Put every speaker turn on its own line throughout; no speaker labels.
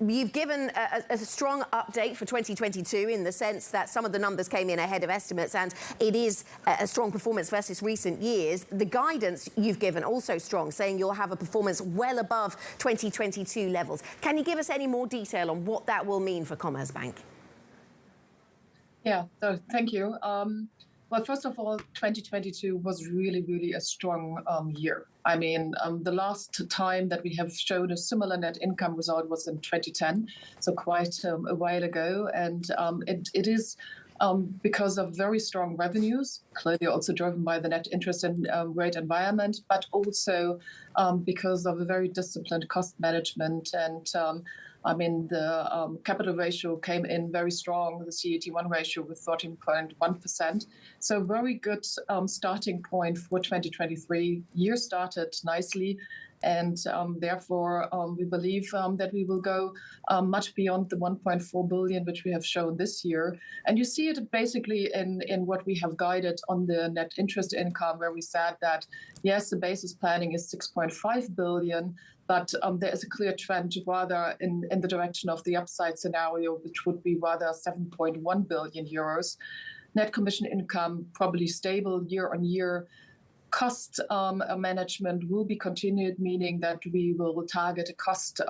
you've given a strong update for 2022 in the sense that some of the numbers came in ahead of estimates, and it is a strong performance versus recent years. The guidance you've given also strong, saying you'll have a performance well above 2022 levels. Can you give us any more detail on what that will mean for Commerzbank?
Yeah, so thank you. Well, first of all, 2022 was really a strong year. I mean, the last time that we have showed a similar net income result was in 2010, so quite a while ago. And it is because of very strong revenues, clearly also driven by the net interest rate environment, but also because of a very disciplined cost management. And I mean, the capital ratio came in very strong, the CET1 ratio with 13.1%. So very good starting point for 2023. Year started nicely. And therefore, we believe that we will go much beyond the 1.4 billion, which we have shown this year. And you see it basically in what we have guided on the net interest income, where we said that, yes, the basis planning is 6.5 billion, but there is a clear trend rather in the direction of the upside scenario, which would be rather 7.1 billion euros. Net commission income probably stable year on year. Cost management will be continued, meaning that we will target a cost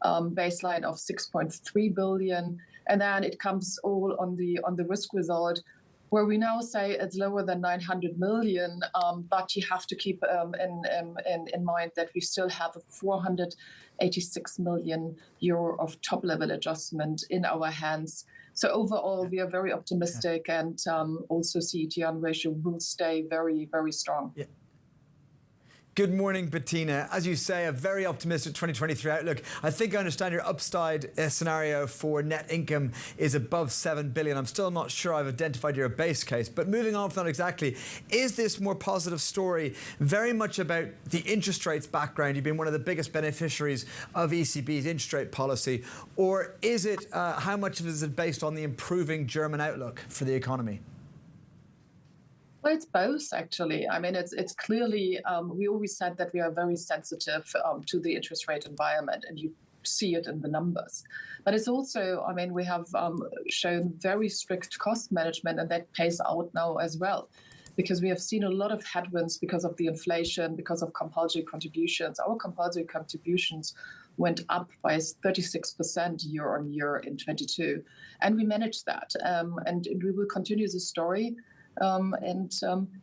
baseline of 6.3 billion. And then it comes all on the risk result, where we now say it's lower than 900 million, but you have to keep in mind that we still have a 486 million euro of top-level adjustment in our hands. So overall, we are very optimistic, and also CET1 ratio will stay very strong.
Yeah. Good morning, Bettina. As you say, a very optimistic 2023 outlook. I think I understand your upside scenario for net income is above 7 billion. I'm still not sure I've identified your base case, but moving on from that exactly, is this more positive story very much about the interest rates background? You've been one of the biggest beneficiaries of ECB's interest rate policy, or is it, how much of it is based on the improving German outlook for the economy?
Well, it's both, actually. I mean, it's clearly, we always said that we are very sensitive to the interest rate environment, and you see it in the numbers. But it's also, I mean, we have shown very strict cost management, and that pays out now as well, because we have seen a lot of headwinds because of the inflation, because of compulsory contributions. Our compulsory contributions went up by 36% year on year in 22, and we managed that. And we will continue the story.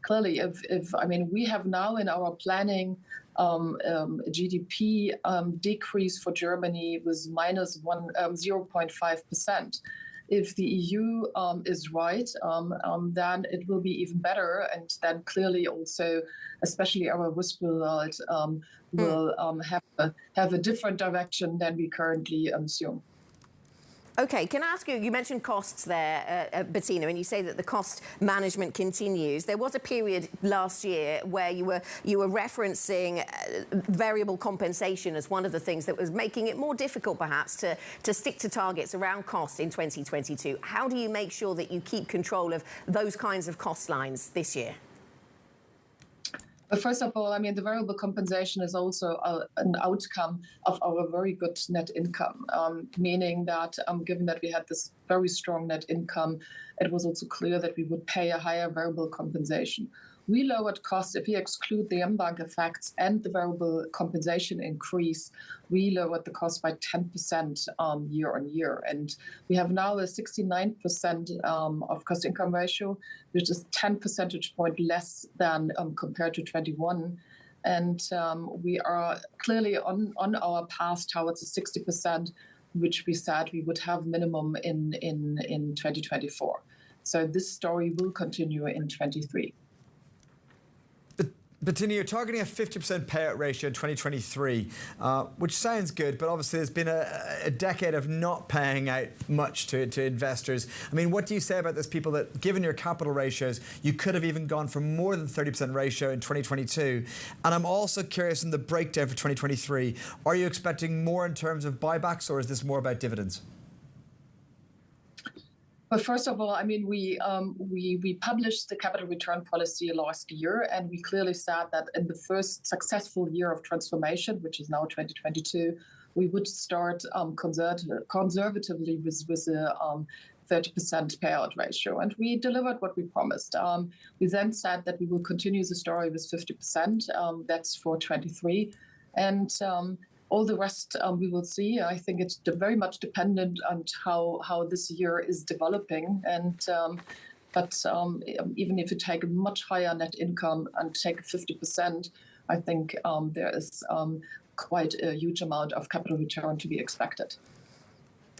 Clearly, if I mean, we have now in our planning GDP decrease for Germany was minus 0.5%. If the EU is right, then it will be even better, and then clearly also, especially our risk result will have a different direction than we currently assume.
Okay, can I ask you, you mentioned costs there, Bettina, and you say that the cost management continues. There was a period last year where you were referencing variable compensation as one of the things that was making it more difficult, perhaps, to stick to targets around costs in 2022. How do you make sure that you keep control of those kinds of cost lines this year?
But first of all, I mean, the variable compensation is also an outcome of our very good net income, meaning that given that we had this very strong net income, it was also clear that we would pay a higher variable compensation. We lowered costs. If we exclude the mBank effects and the variable compensation increase, we lowered the cost by 10% year on year. And we have now a 69% of cost income ratio, which is 10 percentage point less than compared to 21. And we are clearly on our path towards the 60%, which we said we would have minimum in 2024. So this story will continue in 23.
Bettina, you're targeting a 50% payout ratio in 2023, which sounds good, but obviously there's been a decade of not paying out much to investors. I mean, what do you say about those people that, given your capital ratios, you could have even gone for more than 30% ratio in 2022? And I'm also curious in the breakdown for 2023, are you expecting more in terms of buybacks, or is this more about dividends?
But first of all, I mean, we published the capital return policy last year, and we clearly said that in the first successful year of transformation, which is now 2022, we would start conservatively with a 30% payout ratio. And we delivered what we promised. We then said that we will continue the story with 50%. That's for 23. And all the rest we will see. I think it's very much dependent on how this year is developing. But even if you take a much higher net income and take 50%, I think there is quite a huge amount of capital return to be expected.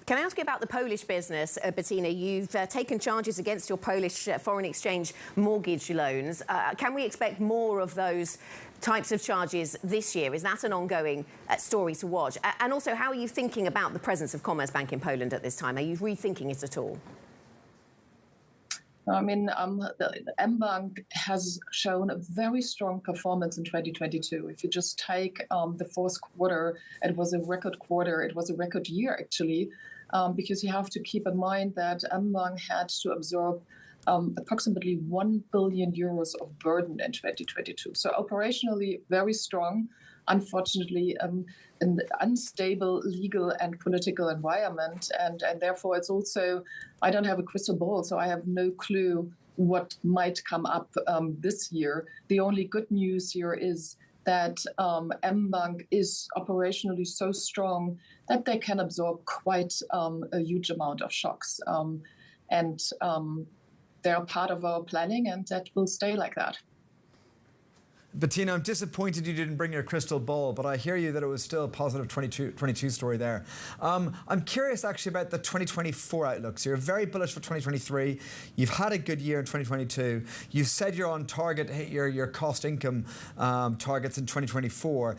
Can I ask you about the Polish business, Bettina? You've taken charges against your Polish foreign exchange mortgage loans. Can we expect more of those types of charges this year? Is that an ongoing story to watch? And also, how are you thinking about the presence of Commerzbank in Poland at this time? Are you rethinking it at all?
I mean, the mBank has shown a very strong performance in 2022. If you just take the fourth quarter, it was a record quarter. It was a record year, actually, because you have to keep in mind that mBank had to absorb approximately 1 billion euros of burden in 2022. So operationally, very strong. Unfortunately, an unstable legal and political environment. And therefore, it's also, I don't have a crystal ball, so I have no clue what might come up this year. The only good news here is that mBank is operationally so strong that they can absorb quite a huge amount of shocks. And they are part of our planning, and that will stay like that.
Bettina, I'm disappointed you didn't bring your crystal ball, but I hear you that it was still a positive 22 story there. I'm curious actually about the 2024 outlook. So you're very bullish for 2023. You've had a good year in 2022. You said you're on target to hit your cost income targets in 2024.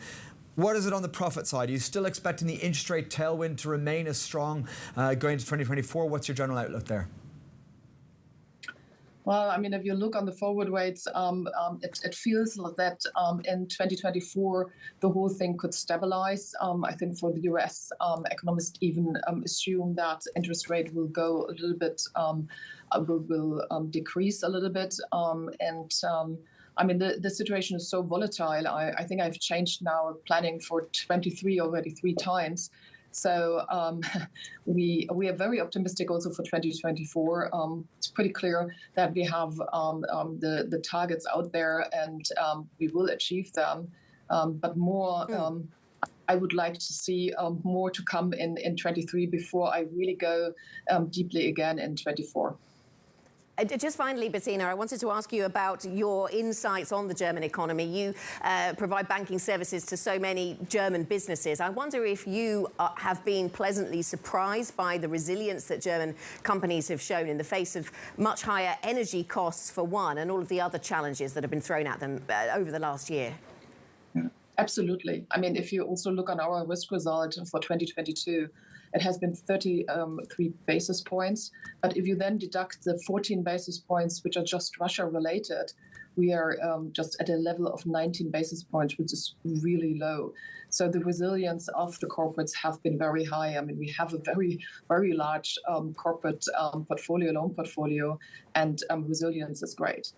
What is it on the profit side? Are you still expecting the interest rate tailwind to remain as strong going into 2024? What's your general outlook there?
Well, I mean, if you look on the forward rates, it feels that in 2024, the whole thing could stabilize. I think for the US, economists even assume that interest rate will go a little bit, will decrease a little bit. I mean, the situation is so volatile. I think I've changed now planning for 23 already 3 times. So we are very optimistic also for 2024. It's pretty clear that we have the targets out there, and we will achieve them. But more, I would like to see more to come in 23 before I really go deeply again in 24.
Just finally, Bettina, I wanted to ask you about your insights on the German economy. You provide banking services to so many German businesses. I wonder if you have been pleasantly surprised by the resilience that German companies have shown in the face of much higher energy costs, for one, and all of the other challenges that have been thrown at them over the last year.
Absolutely. I mean, if you also look on our risk result for 2022, it has been 33 basis points. But if you then deduct the 14 basis points, which are just Russia related, we are just at a level of 19 basis points, which is really low. So the resilience of the corporates have been very high. I mean, we have a very, very large corporate loan portfolio, and resilience is great.